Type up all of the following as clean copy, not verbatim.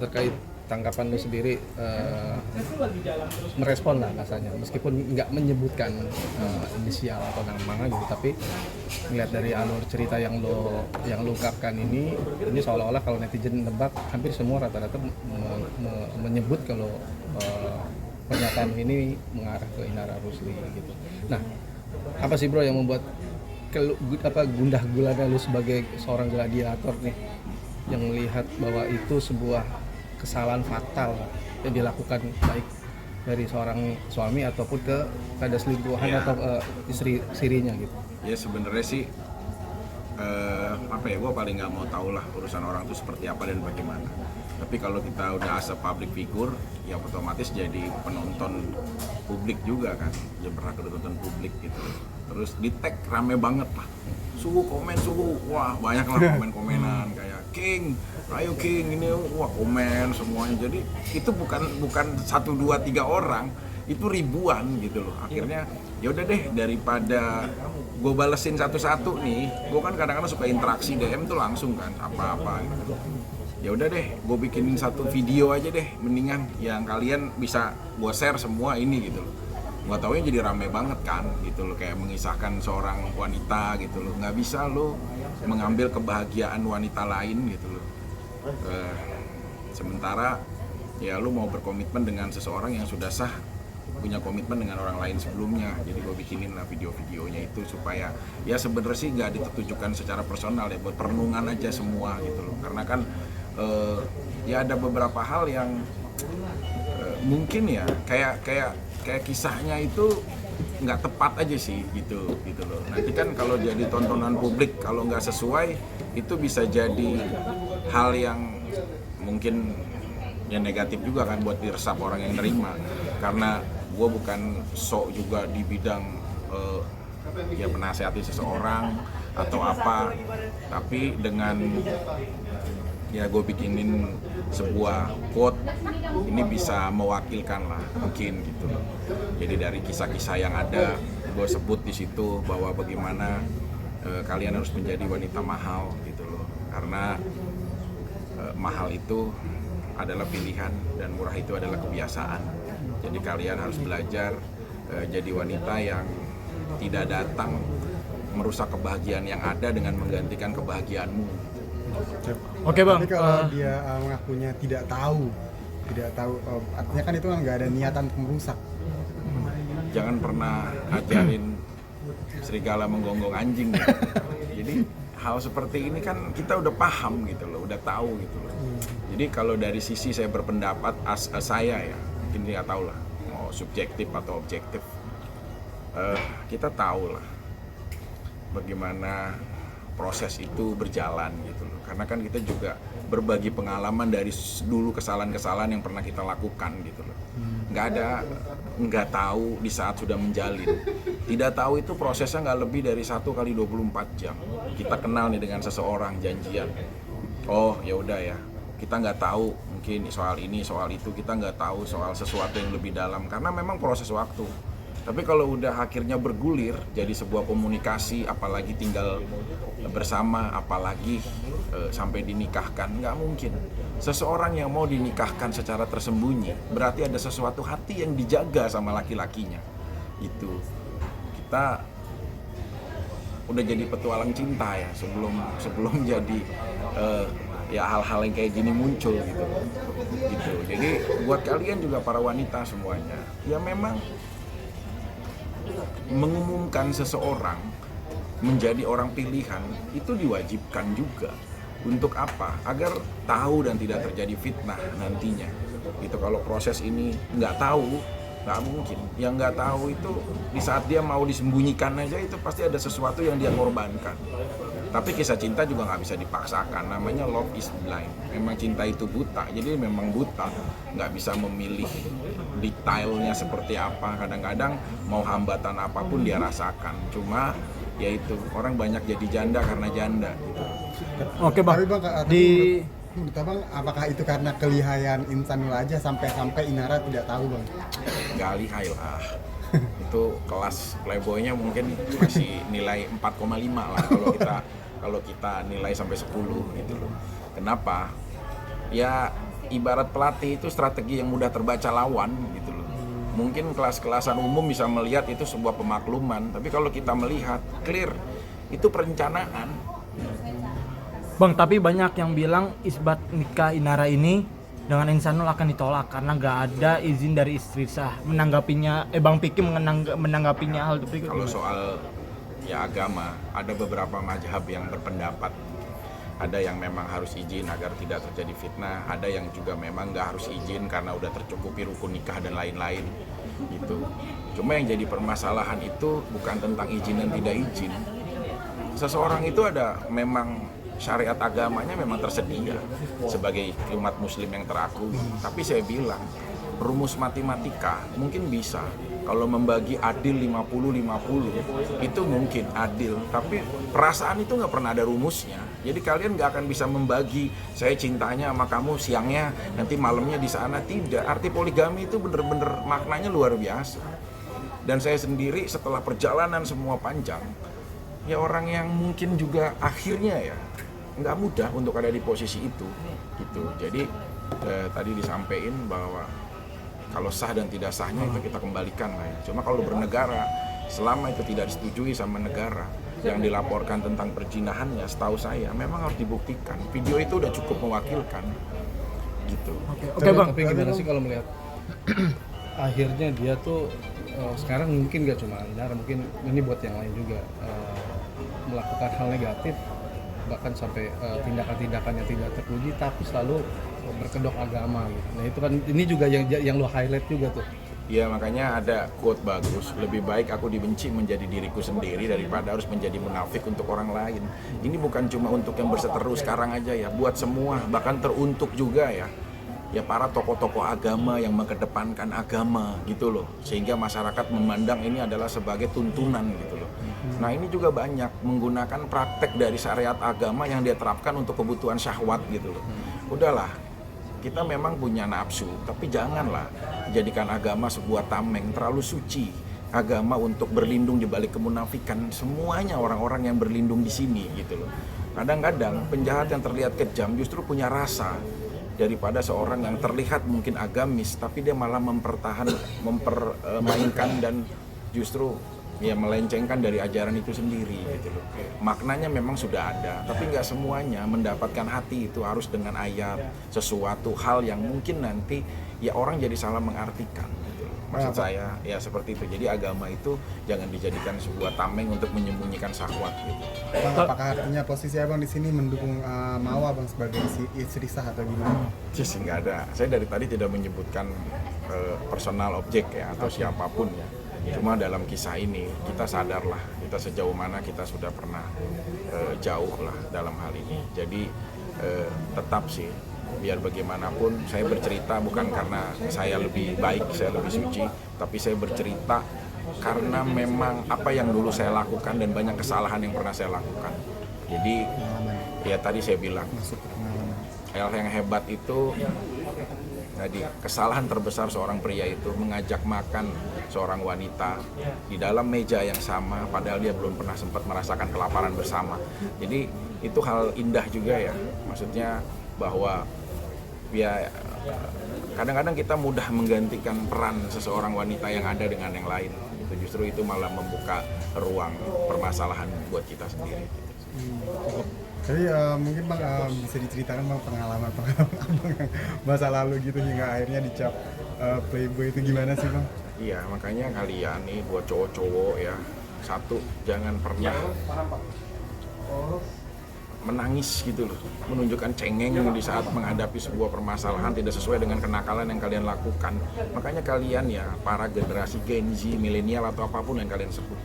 Terkait tanggapan lu sendiri, merespon lah rasanya meskipun nggak menyebutkan inisial atau nama gitu, tapi ngeliat dari alur cerita yang lu ungkapkan ini seolah-olah kalau netizen nebak hampir semua rata-rata menyebut kalau pernyataan ini mengarah ke Inara Rusli gitu. Nah, apa sih bro yang membuat gundah gulana lu sebagai seorang gladiator nih yang melihat bahwa itu sebuah kesalahan fatal yang dilakukan baik dari seorang suami ataupun ada selingkuhan atau istrinya gitu. Ya sebenarnya sih gue paling nggak mau tahu lah urusan orang itu seperti apa dan bagaimana. Tapi kalau kita udah as a public figure, ya otomatis jadi penonton publik juga kan, ya berhak ditonton publik gitu. Terus di tag rame banget lah, suhu, wah banyak lah komen-komenan kayak King, ayo King ini, wah komen semuanya. Jadi itu bukan 1, 2, 3 orang, itu ribuan gitu loh. Akhirnya ya udah deh, daripada gue balesin satu-satu nih, gue kan kadang-kadang suka interaksi DM tuh langsung kan apa-apa gitu. Ya udah deh, gue bikinin satu video aja deh, mendingan yang kalian bisa gue share semua ini gitu loh. Gak taunya jadi rame banget kan gitu loh, kayak mengisahkan seorang wanita gitu loh. Nggak bisa lo mengambil kebahagiaan wanita lain gitu loh. Sementara ya lo mau berkomitmen dengan seseorang yang sudah sah punya komitmen dengan orang lain sebelumnya. Jadi gue bikinin lah video-videonya itu supaya ya sebenarnya sih nggak ditujukan secara personal ya, buat perenungan aja semua gitu loh. Karena kan ya ada beberapa hal yang mungkin ya kayak kisahnya itu nggak tepat aja sih gitu loh. Nanti kan kalau jadi tontonan publik kalau nggak sesuai itu bisa jadi hal yang mungkin ya negatif juga kan buat diresap orang yang nerima. Karena gue bukan sok juga di bidang ya menasehati seseorang atau apa, tapi dengan ya gue bikinin sebuah quote ini bisa mewakilkan lah mungkin gitu loh. Jadi dari kisah-kisah yang ada gue sebut di situ bahwa bagaimana kalian harus menjadi wanita mahal gitu loh, karena mahal itu adalah pilihan dan murah itu adalah kebiasaan. Jadi kalian harus belajar jadi wanita yang tidak datang merusak kebahagiaan yang ada dengan menggantikan kebahagiaanmu. Oke bang. Tapi kalau dia mengakunya tidak tahu, artinya kan itu nggak ada niatan untuk merusak. Jangan pernah ajarin serigala menggonggong anjing. Ya. Jadi hal seperti ini kan kita udah paham gitu loh, udah tahu gitu loh. Jadi kalau dari sisi saya berpendapat saya ya, mungkin nggak tahu lah mau subjektif atau objektif, kita tahu lah bagaimana proses itu berjalan gitu loh. Karena kan kita juga berbagi pengalaman dari dulu kesalahan-kesalahan yang pernah kita lakukan gitu loh. Nggak tahu di saat sudah menjalin. Tidak tahu itu prosesnya nggak lebih dari 1 kali 24 jam. Kita kenal nih dengan seseorang, janjian. Oh ya udah ya, kita nggak tahu mungkin soal ini, soal itu. Kita nggak tahu soal sesuatu yang lebih dalam karena memang proses waktu. Tapi kalau udah akhirnya bergulir jadi sebuah komunikasi, apalagi tinggal bersama, apalagi sampai dinikahkan, nggak mungkin. Seseorang yang mau dinikahkan secara tersembunyi berarti ada sesuatu hati yang dijaga sama laki-lakinya. Itu kita udah jadi petualang cinta ya sebelum jadi ya hal-hal yang kayak gini muncul gitu. Jadi buat kalian juga para wanita semuanya, ya memang mengumumkan seseorang menjadi orang pilihan itu diwajibkan juga. Untuk apa? Agar tahu dan tidak terjadi fitnah nantinya. Itu kalau proses ini nggak tahu, nggak mungkin. Yang nggak tahu itu di saat dia mau disembunyikan aja itu pasti ada sesuatu yang dia korbankan. Tapi kisah cinta juga nggak bisa dipaksakan, namanya love is blind. Memang cinta itu buta, jadi memang buta. Nggak bisa memilih detailnya seperti apa, kadang-kadang mau hambatan apapun dia rasakan. Cuma ya itu, orang banyak jadi janda karena janda gitu. Oke bang. Tapi bang, menurut abang apakah itu karena kelihayan Insanul aja sampai Inara tidak tahu bang? Nggak lihai lah. Itu kelas playboynya mungkin masih nilai 4,5 lah kalau kita nilai sampai 10 gitu loh. Kenapa? Ya ibarat pelatih itu strategi yang mudah terbaca lawan gitu loh. Mungkin kelas-kelasan umum bisa melihat itu sebuah pemakluman, tapi kalau kita melihat clear itu perencanaan. Bang, tapi banyak yang bilang isbat nikah Inara ini dengan Insanul akan ditolak karena nggak ada izin dari istri sah. Menanggapinya, Bang Piki menanggapinya hal itu. Kalau soal ya agama, ada beberapa mazhab yang berpendapat ada yang memang harus izin agar tidak terjadi fitnah, ada yang juga memang nggak harus izin karena udah tercukupi rukun nikah dan lain-lain gitu. Cuma yang jadi permasalahan itu bukan tentang izin dan tidak izin. Seseorang itu ada memang syariat agamanya memang tersedia sebagai umat muslim yang terakui. Tapi saya bilang rumus matematika mungkin bisa. Kalau membagi adil 50-50 itu mungkin adil, tapi perasaan itu nggak pernah ada rumusnya. Jadi kalian nggak akan bisa membagi saya cintanya sama kamu siangnya, nanti malamnya di sana. Tidak, arti poligami itu bener-bener maknanya luar biasa. Dan saya sendiri setelah perjalanan semua panjang, ya orang yang mungkin juga akhirnya ya nggak mudah untuk ada di posisi itu gitu. Jadi tadi disampaikan bahwa kalau sah dan tidak sahnya itu kita kembalikan lah ya. Cuma kalau bernegara, selama itu tidak disetujui sama negara, yang dilaporkan tentang perjinahannya, setahu saya memang harus dibuktikan. Video itu udah cukup mewakilkan, gitu. Oke, Bang. Tapi gimana sih kalau melihat akhirnya dia tuh sekarang mungkin gak cuma Inara, mungkin ini buat yang lain juga melakukan hal negatif, bahkan sampai tindakan-tindakan yang tidak terpuji, tapi selalu berkedok agama gitu. Nah itu kan ini juga yang lo highlight juga tuh. Ya makanya ada quote bagus, lebih baik aku dibenci menjadi diriku sendiri daripada harus menjadi munafik untuk orang lain. Ini bukan cuma untuk yang berseteru sekarang aja ya, buat semua, bahkan teruntuk juga ya. Ya para tokoh-tokoh agama yang mengedepankan agama gitu loh, sehingga masyarakat memandang ini adalah sebagai tuntunan gitu loh. Nah ini juga banyak menggunakan praktek dari syariat agama yang dia terapkan untuk kebutuhan syahwat gitu loh. Udahlah, kita memang punya nafsu, tapi janganlah jadikan agama sebuah tameng terlalu suci. Agama untuk berlindung di balik kemunafikan, semuanya orang-orang yang berlindung di sini gitu loh. Kadang-kadang penjahat yang terlihat kejam justru punya rasa daripada seorang yang terlihat mungkin agamis, tapi dia malah mempermainkan dan justru ya melencengkan dari ajaran itu sendiri gitu loh. Maknanya memang sudah ada, tapi nggak semuanya mendapatkan hati itu harus dengan ayat, sesuatu hal yang mungkin nanti ya orang jadi salah mengartikan gitu loh. Maksud saya ya seperti itu. Jadi agama itu jangan dijadikan sebuah tameng untuk menyembunyikan syahwat gitu. Bang, apakah artinya posisi abang di sini mendukung Mawa bang sebagai istri sah atau gimana? Sih nggak ada. Saya dari tadi tidak menyebutkan personal objek ya atau siapapun ya. Cuma dalam kisah ini kita sadarlah kita sejauh mana kita sudah pernah jauh lah dalam hal ini. Jadi tetap sih biar bagaimanapun saya bercerita bukan karena saya lebih baik, saya lebih suci, tapi saya bercerita karena memang apa yang dulu saya lakukan dan banyak kesalahan yang pernah saya lakukan. Jadi ya tadi saya bilang hal yang hebat itu tadi kesalahan terbesar seorang pria itu mengajak makan seorang wanita di dalam meja yang sama padahal dia belum pernah sempat merasakan kelaparan bersama. Jadi itu hal indah juga ya, maksudnya bahwa ya kadang-kadang kita mudah menggantikan peran seseorang wanita yang ada dengan yang lain. Justru itu malah membuka ruang permasalahan buat kita sendiri. Jadi mungkin bang bisa diceritakan bang pengalaman abang yang masa lalu gitu hingga akhirnya dicap playboy itu gimana sih bang? Iya makanya kalian nih buat cowok-cowok ya, satu jangan pernah menangis gitu loh, menunjukkan cengeng di saat menghadapi sebuah permasalahan tidak sesuai dengan kenakalan yang kalian lakukan. Makanya kalian ya para generasi Gen Z, milenial atau apapun yang kalian sebut,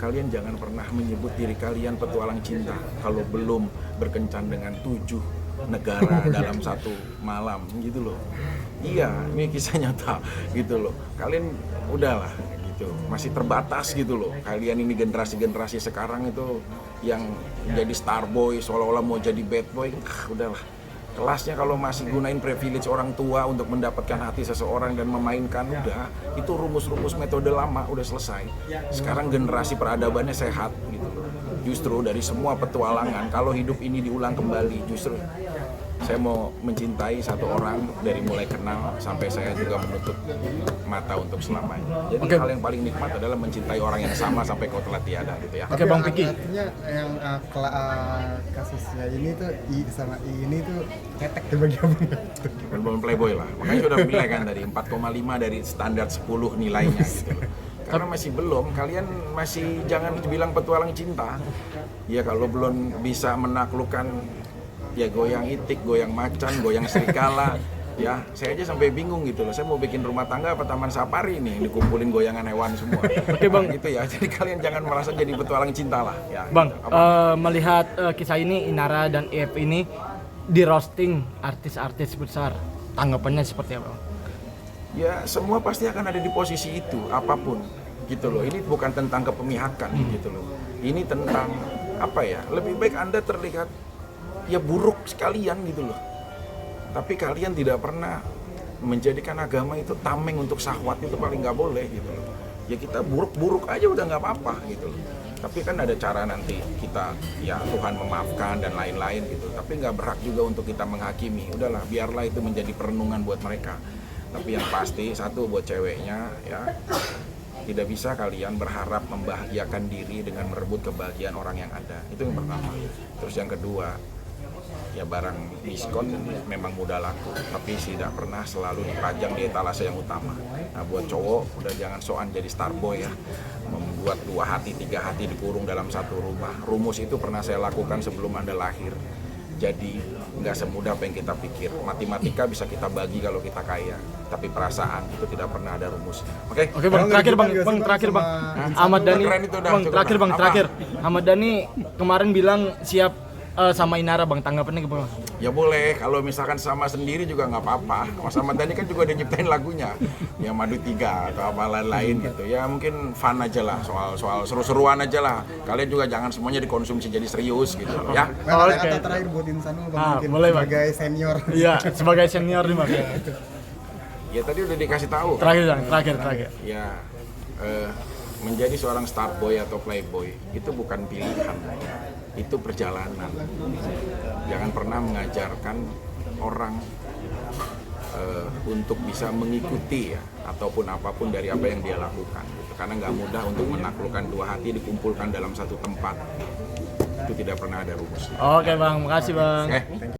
kalian jangan pernah menyebut diri kalian petualang cinta kalau belum berkencan dengan 7 negara dalam satu malam gitu loh. Iya, ini kisah nyata gitu loh. Kalian udahlah gitu, masih terbatas gitu loh. Kalian ini generasi-generasi sekarang itu yang jadi star boy seolah-olah mau jadi bad boy, udahlah. Kelasnya kalau masih gunain privilege orang tua untuk mendapatkan hati seseorang dan memainkan, udah itu rumus-rumus metode lama udah selesai. Sekarang generasi peradabannya sehat gitu loh. Justru dari semua petualangan, kalau hidup ini diulang kembali, justru saya mau mencintai satu orang dari mulai kenal sampai saya juga menutup mata untuk selamanya. Jadi hal yang paling nikmat adalah mencintai orang yang sama sampai kau telah tiada gitu ya. Oke, Bang Piki. Artinya yang kasusnya ini tuh I sama I ini tuh ketek tuh bagi abang. Belum playboy lah. Makanya sudah bilang kan dari 4,5 dari standar 10 nilainya gitu loh. Karena masih belum, kalian masih jangan dibilang petualang cinta. Ya kalau belum bisa menaklukkan ya goyang itik, goyang macan, goyang serigala. Ya, saya aja sampai bingung gitu loh. Saya mau bikin rumah tangga apa taman safari nih, dikumpulin goyangan hewan semua. Oke, Bang. Gitu ya. Jadi kalian jangan merasa jadi petualang cinta lah ya. Bang, gitu. Apa? melihat kisah ini Inara dan IF ini di roasting artis-artis besar, tanggapannya seperti apa, Bang? Ya semua pasti akan ada di posisi itu apapun gitu loh. Ini bukan tentang kepemihakan gitu loh. Ini tentang apa ya, lebih baik Anda terlihat ya buruk sekalian gitu loh, tapi kalian tidak pernah menjadikan agama itu tameng untuk syahwat, itu paling nggak boleh gitu loh. Ya kita buruk-buruk aja udah nggak apa-apa gitu loh, tapi kan ada cara nanti kita ya Tuhan memaafkan dan lain-lain gitu, tapi nggak berhak juga untuk kita menghakimi. Udahlah, biarlah itu menjadi perenungan buat mereka. Tapi yang pasti satu buat ceweknya ya, tidak bisa kalian berharap membahagiakan diri dengan merebut kebahagiaan orang yang ada. Itu yang pertama. Terus yang kedua, ya barang diskon memang mudah laku, tapi tidak pernah selalu dipajang di etalase yang utama. Nah buat cowok udah jangan soan jadi starboy ya, membuat 2 hati 3 hati dikurung dalam satu rumah. Rumus itu pernah saya lakukan sebelum Anda lahir. Jadi nggak semudah apa yang kita pikir. Matematika bisa kita bagi kalau kita kaya, tapi perasaan itu tidak pernah ada rumusnya. Oke? Oke, Bang, terakhir Bang, terakhir Bang. Ahmad Dhani, Keren itu dah, Bang, cukup terakhir dah. Bang, Apa? terakhir. Ahmad Dhani kemarin bilang siap sama Inara, Bang, tanggapannya gimana? Ya boleh, kalau misalkan sama sendiri juga nggak apa-apa. Mas Ahmad Dhani kan juga udah nyiptain lagunya, ya Madu 3 atau apa lain-lain gitu. Ya mungkin fun aja lah, soal seru-seruan aja lah. Kalian juga jangan semuanya dikonsumsi jadi serius gitu ya. Nah, Oke. kata terakhir buat Insanul Bang, mungkin boleh, Bang. sebagai senior. Iya, sebagai senior nih, Bang. Ya tadi udah dikasih tahu. Terakhir, Bang, terakhir. Ya menjadi seorang starboy atau playboy itu bukan pilihan, itu perjalanan. Jangan pernah mengajarkan orang untuk bisa mengikuti ya ataupun apapun dari apa yang dia lakukan gitu. Karena nggak mudah untuk menaklukkan 2 hati dikumpulkan dalam satu tempat, itu tidak pernah ada rumus. Oke, Bang, makasih, Bang. Oke.